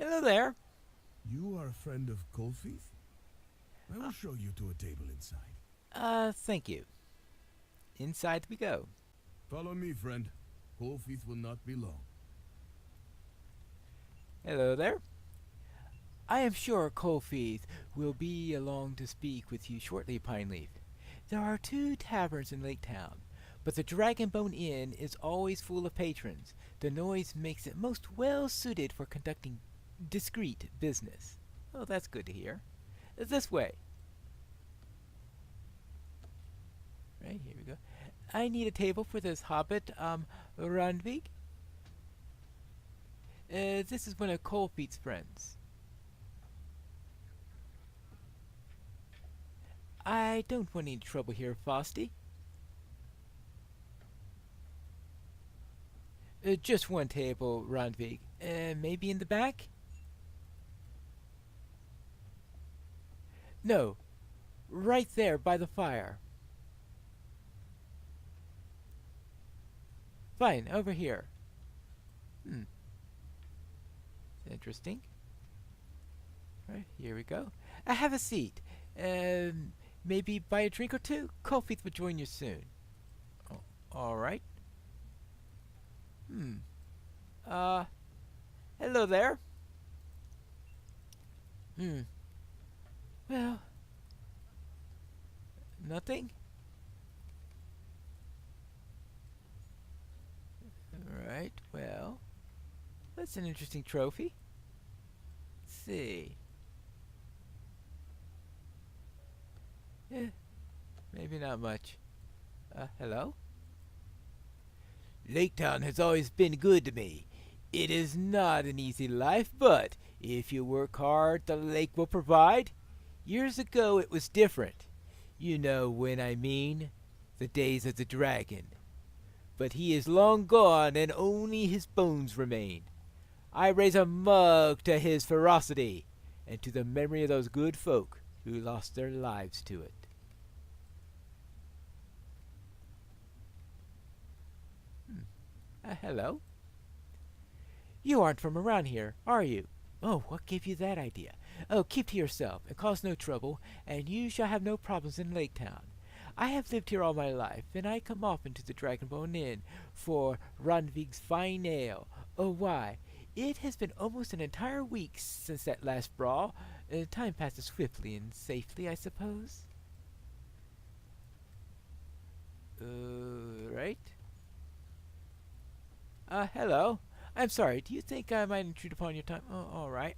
Hello there. You are a friend of Colfeith? I will show you to a table inside. Thank you. Inside we go. Follow me, friend. Colfeith will not be long. Hello there. I am sure Coalfield will be along to speak with you shortly, Pineleaf. There are two taverns in Lake Town, but the Dragonbone Inn is always full of patrons. The noise makes it most well suited for conducting discreet business. Oh, that's good to hear. This way. Right, here we go. I need a table for this hobbit, Randvig. This is one of Coalfeet's friends. I don't want any trouble here, Frosty. Just one table, Randvig. Maybe in the back? No, right there by the fire. Fine, over here. Hmm, interesting. Right, here we go. Have a seat. Maybe buy a drink or two? Coalfeith will join you soon. Oh, all right. Hmm. Uh, hello there. Hmm. Well, nothing? Alright, well, that's an interesting trophy. Let's see. Eh, maybe not much. Hello? Lake Town has always been good to me. It is not an easy life, but if you work hard, the lake will provide. Years ago, it was different. You know when I mean. The days of the dragon. But he is long gone, and only his bones remain. I raise a mug to his ferocity, and to the memory of those good folk who lost their lives to it. Hmm. Hello? You aren't from around here, are you? Oh, what gave you that idea? Oh, keep to yourself, and cause no trouble, and you shall have no problems in Lake Town. I have lived here all my life, and I come often to the Dragonbone Inn for Randvig's fine ale. Oh, why? It has been almost an entire week since that last brawl. Time passes swiftly and safely, I suppose. Right? Hello. I'm sorry, do you think I might intrude upon your time? Oh, all right.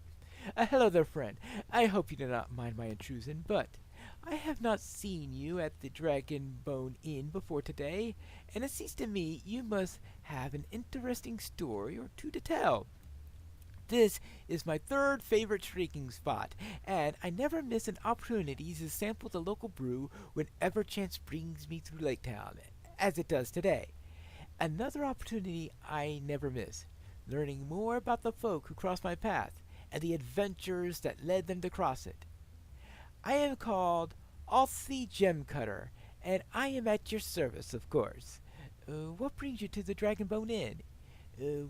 Hello there, friend. I hope you do not mind my intrusion, but I have not seen you at the Dragonbone Inn before today, and it seems to me you must have an interesting story or two to tell. This is my third favorite drinking spot, and I never miss an opportunity to sample the local brew whenever chance brings me through Lake Town, as it does today. Another opportunity I never miss, learning more about the folk who cross my path and the adventures that led them to cross it. I am called Althea Gemcutter, and I am at your service, of course. What brings you to the Dragonbone Inn?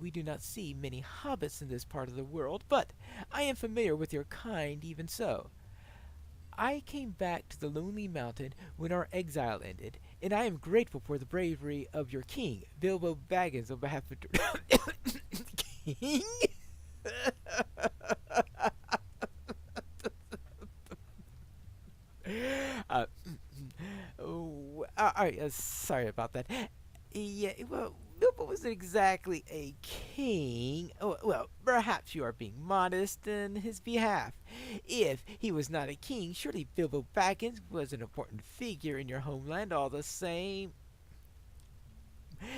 We do not see many hobbits in this part of the world, but I am familiar with your kind even so. I came back to the Lonely Mountain when our exile ended, and I am grateful for the bravery of your king, Bilbo Baggins, on behalf of King. uh, oh, sorry about that. Yeah, well, Bilbo wasn't exactly a king. Oh, well, perhaps you are being modest in his behalf. If he was not a king, surely Bilbo Baggins was an important figure in your homeland all the same.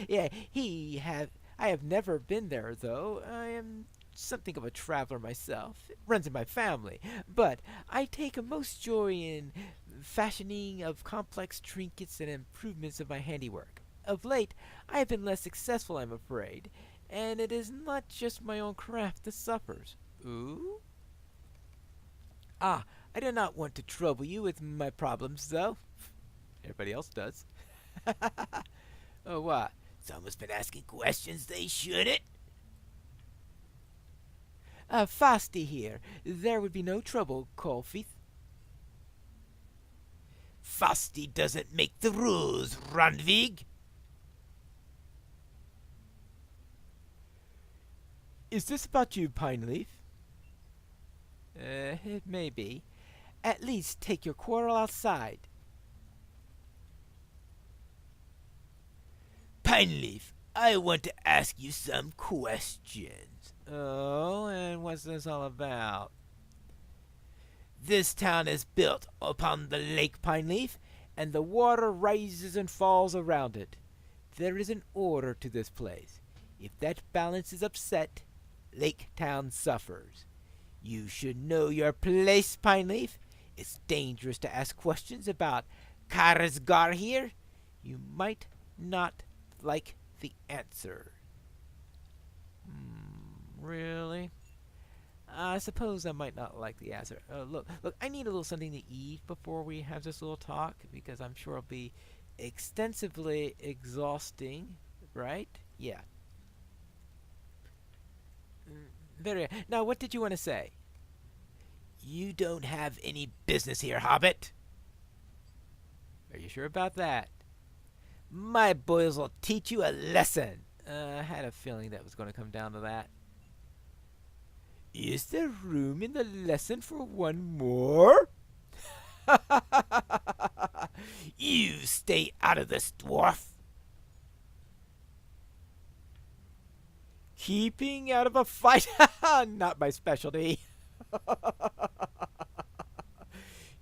Yeah, he have. I have never been there, though. I am something of a traveler myself. It runs in my family. But I take a most joy in fashioning of complex trinkets and improvements of my handiwork. Of late, I have been less successful, I'm afraid, and it is not just my own craft that suffers. Ooh? Ah, I do not want to trouble you with my problems, though. Everybody else does. Oh, what? Someone's been asking questions they shouldn't? Fasti here. There would be no trouble, Colfith. Fasti doesn't make the rules, Randvig. Is this about you, Pineleaf? It may be. At least take your quarrel outside. Pineleaf, I want to ask you some questions. Oh, and what's this all about? This town is built upon the Lake Pineleaf, and the water rises and falls around it. There is an order to this place. If that balance is upset, Lake Town suffers. You should know your place, Pineleaf. It's dangerous to ask questions about Karazgar here. You might not like the answer. Really? I suppose I might not like the answer. Look, I need a little something to eat before we have this little talk, because I'm sure it'll be extensively exhausting, right? Yeah. Very. Now, what did you want to say? You don't have any business here, Hobbit. Are you sure about that? My boys will teach you a lesson. I had a feeling that was going to come down to that. Is there room in the lesson for one more? You stay out of this, dwarf. Keeping out of a fight? Not my specialty.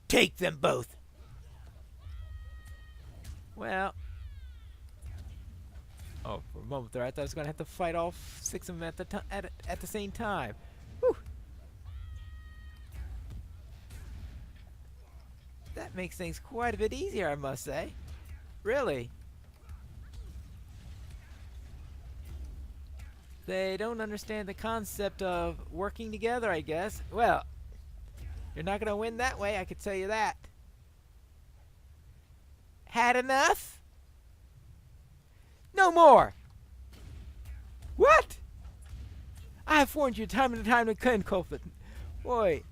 Take them both. Well. Oh, for a moment there, I thought I was going to have to fight all 6 of them at the same time. Whew. That makes things quite a bit easier, I must say. Really. They don't understand the concept of working together, I guess. Well, you're not going to win that way, I can tell you that. Had enough? No more! What? I have warned you time and time again, Colfith. Boy.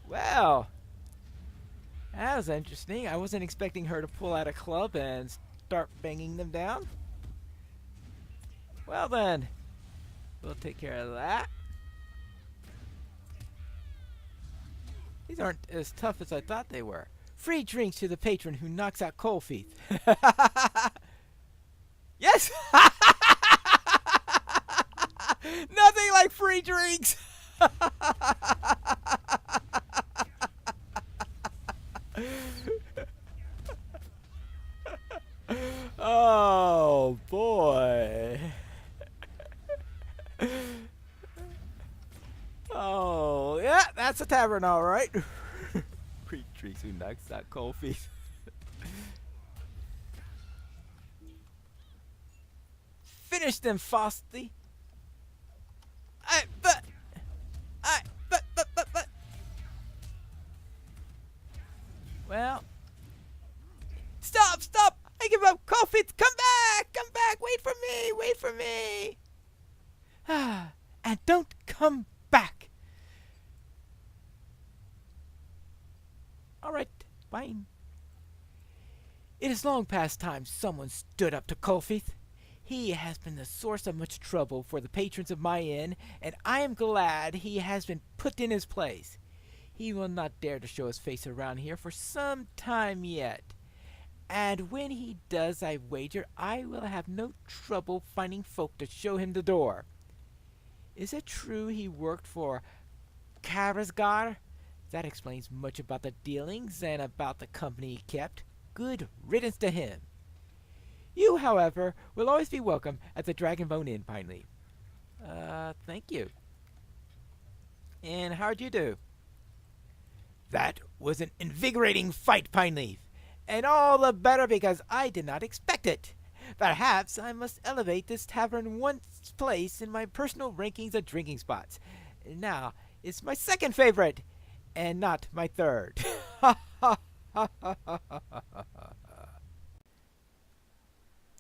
Well, that was interesting. I wasn't expecting her to pull out a club and start banging them down. Well then, we'll take care of that. These aren't as tough as I thought they were. Free drinks to the patron who knocks out Colfith. Yes! Nothing like free drinks! Oh, boy. Oh, yeah, that's a tavern, all right. Free drinks who knocks out Colfith. Finish them, Fasti. But. Well. Stop! I give up. Colfith, come back. Wait for me. And don't come back. All right, fine. It is long past time someone stood up to Colfith. He has been the source of much trouble for the patrons of my inn, and I am glad he has been put in his place. He will not dare to show his face around here for some time yet. And when he does, I wager I will have no trouble finding folk to show him the door. Is it true he worked for Karazgar? That explains much about the dealings and about the company he kept. Good riddance to him. You, however, will always be welcome at the Dragonbone Inn, Pineleaf. Thank you. And how'd you do? That was an invigorating fight, Pineleaf. And all the better because I did not expect it. Perhaps I must elevate this tavern one place in my personal rankings of drinking spots. Now, it's my second favorite, and not my third.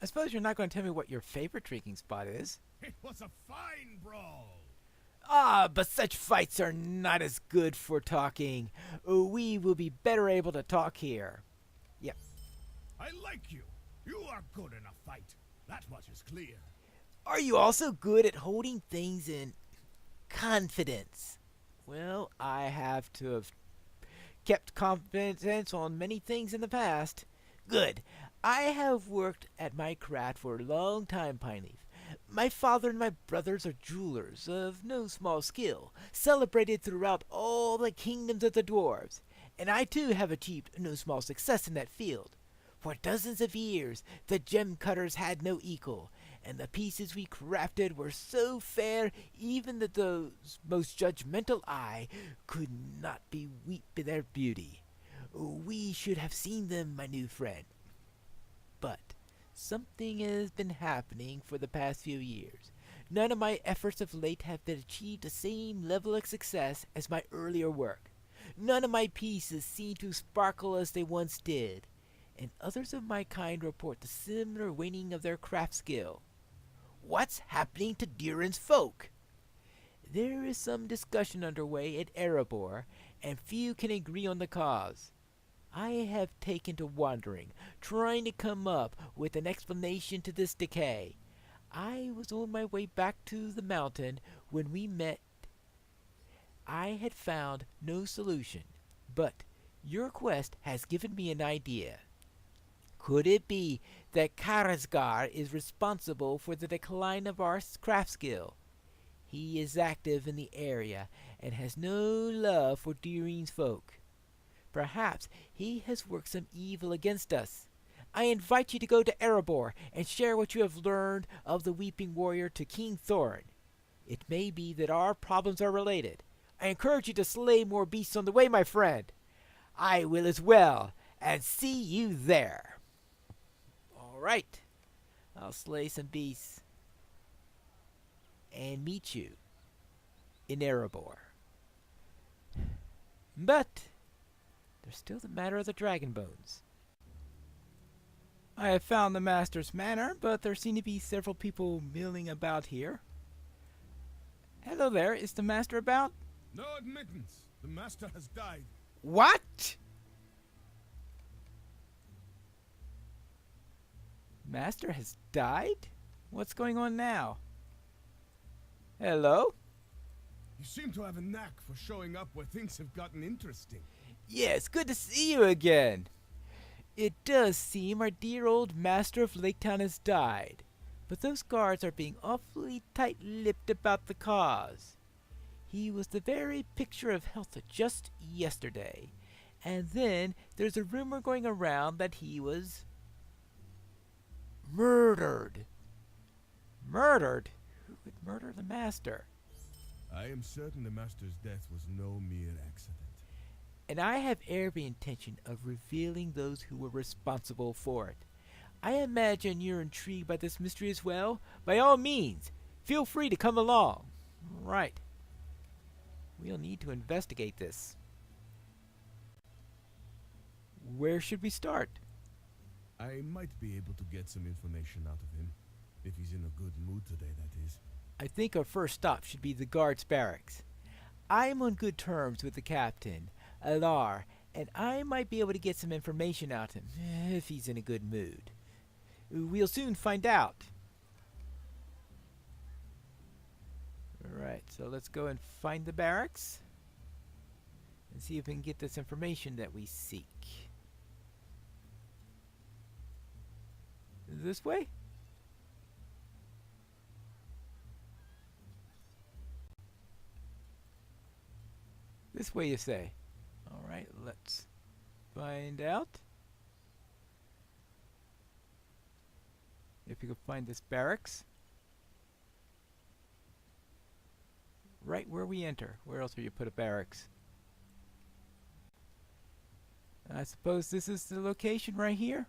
I suppose you're not going to tell me what your favorite drinking spot is. It was a fine brawl. Ah, but such fights are not as good for talking. We will be better able to talk here. Yep. I like you. You are good in a fight. That much is clear. Are you also good at holding things in confidence? Well, I have to have kept confidence on many things in the past. Good. I have worked at my craft for a long time, Pineleaf. My father and my brothers are jewelers of no small skill, celebrated throughout all the kingdoms of the dwarves, and I too have achieved no small success in that field. For dozens of years, the gem cutters had no equal, and the pieces we crafted were so fair even that the most judgmental eye could not beweep their beauty. We should have seen them, my new friend. But something has been happening for the past few years. None of my efforts of late have been achieved the same level of success as my earlier work. None of my pieces seem to sparkle as they once did, and others of my kind report the similar waning of their craft skill. What's happening to Durin's folk? There is some discussion underway at Erebor, and few can agree on the cause. I have taken to wandering, trying to come up with an explanation to this decay. I was on my way back to the mountain when we met. I had found no solution, but your quest has given me an idea. Could it be that Karazgar is responsible for the decline of our craft skill? He is active in the area and has no love for Durin's folk. Perhaps he has worked some evil against us. I invite you to go to Erebor and share what you have learned of the Weeping Warrior to King Thorin. It may be that our problems are related. I encourage you to slay more beasts on the way, my friend. I will as well, and see you there. All right. I'll slay some beasts and meet you in Erebor. But there's still the matter of the dragon bones. I have found the master's manor, but there seem to be several people milling about here. Hello there, is the master about? No admittance. The master has died. What? Master has died? What's going on now? Hello? You seem to have a knack for showing up where things have gotten interesting. Yes, good to see you again. It does seem our dear old master of Laketown has died, but those guards are being awfully tight-lipped about the cause. He was the very picture of health just yesterday, and then there's a rumor going around that he was murdered. Murdered? Who would murder the master? I am certain the master's death was no mere accident. And I have every intention of revealing those who were responsible for it. I imagine you're intrigued by this mystery as well. By all means, feel free to come along. Right. We'll need to investigate this. Where should we start? I might be able to get some information out of him. If he's in a good mood today, that is. I think our first stop should be the guards' barracks. I'm on good terms with the captain, Alar, and I might be able to get some information out of him, if he's in a good mood. We'll soon find out. Alright, so let's go and find the barracks and see if we can get this information that we seek. This way? This way, you say? Alright, let's find out. If you can find this barracks. Right where we enter. Where else would you put a barracks? I suppose this is the location right here.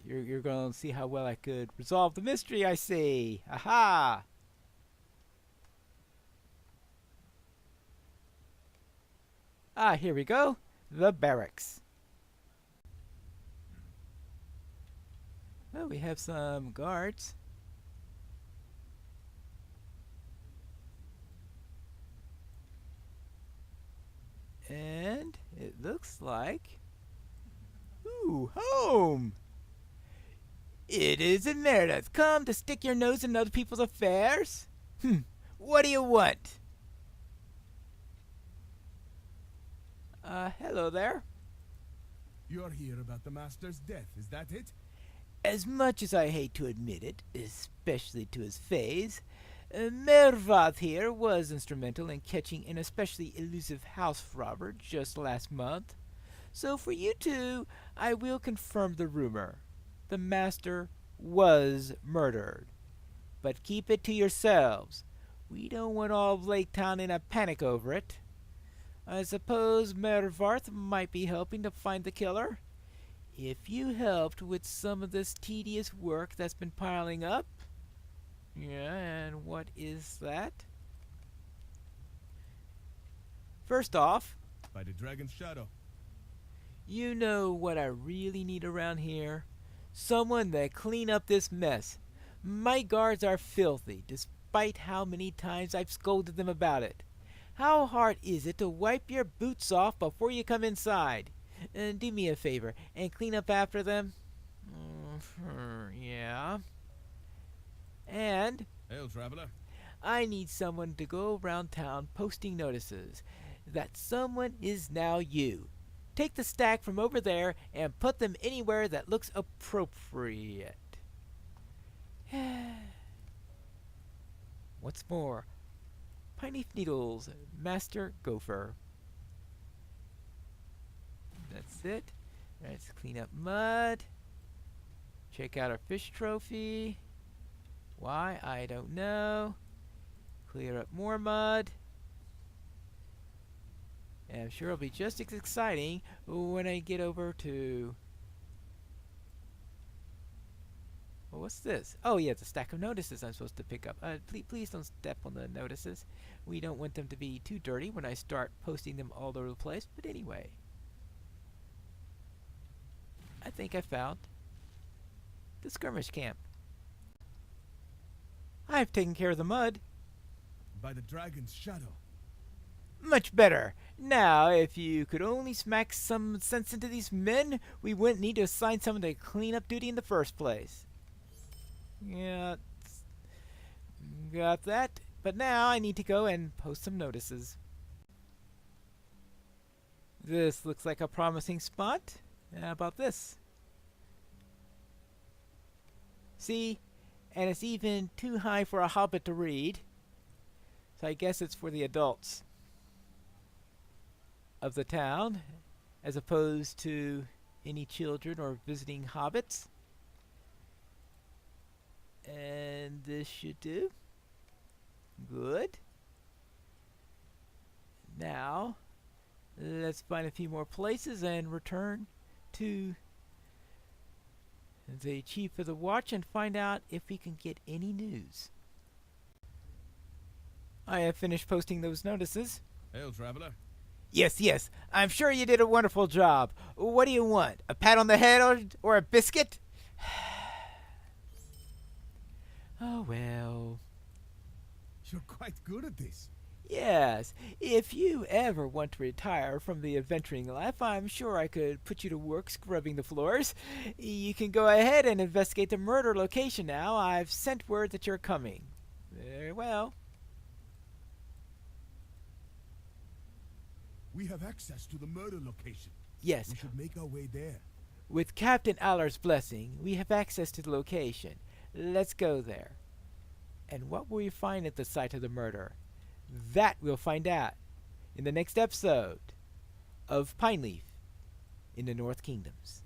You're going to see how well I could resolve the mystery, I see. Aha! Ah, here we go. the barracks. Well, we have some guards. And it looks like... Ooh, home! It isn't Meredith. Come to stick your nose in other people's affairs? What do you want? Hello there. You're here about the Master's death, is that it? As much as I hate to admit it, especially to his face, Mervath here was instrumental in catching an especially elusive house robber just last month. So for you two, I will confirm the rumor. The Master was murdered. But keep it to yourselves. We don't want all of Lake Town in a panic over it. I suppose Mervarth might be helping to find the killer. If you helped with some of this tedious work that's been piling up. Yeah, and what is that? First off, By the Dragon's Shadow. you know what I really need around here? Someone to clean up this mess. My guards are filthy, despite how many times I've scolded them about it. How hard is it to wipe your boots off before you come inside? Do me a favor and clean up after them. Yeah. And Hail, traveler. I need someone to go around town posting notices that someone is now you. Take the stack from over there and put them anywhere that looks appropriate. What's more, Pineleaf Needles, Master Gopher. That's it. Let's clean up mud. Check out our fish trophy. Why? I don't know. Clear up more mud. And I'm sure it'll be just as exciting when I get over to... Well, what's this? Oh, yeah, it's a stack of notices I'm supposed to pick up. Please don't step on the notices. We don't want them to be too dirty when I start posting them all over the place. But anyway. I think I found the skirmish camp. I've taken care of the mud. By the Dragon's Shadow. Much better. Now, if you could only smack some sense into these men, we wouldn't need to assign someone to clean up duty in the first place. Yeah, got that. But now I need to go and post some notices. This looks like a promising spot. How about this? See? And it's even too high for a hobbit to read. So I guess it's for the adults of the town, as opposed to any children or visiting hobbits. And this should do. Good. Now, let's find a few more places and return to the chief of the watch and find out if we can get any news. I have finished posting those notices. Hail, traveler. Yes, I'm sure you did a wonderful job. What do you want? A pat on the head or a biscuit? Oh, well. You're quite good at this. Yes, if you ever want to retire from the adventuring life, I'm sure I could put you to work scrubbing the floors. You can go ahead and investigate the murder location now. I've sent word that you're coming. Very well. We have access to the murder location. Yes, We should make our way there. with Captain Aller's blessing, we have access to the location. Let's go there. And what will we find at the site of the murder? That we'll find out in the next episode of Pineleaf in the North Kingdoms.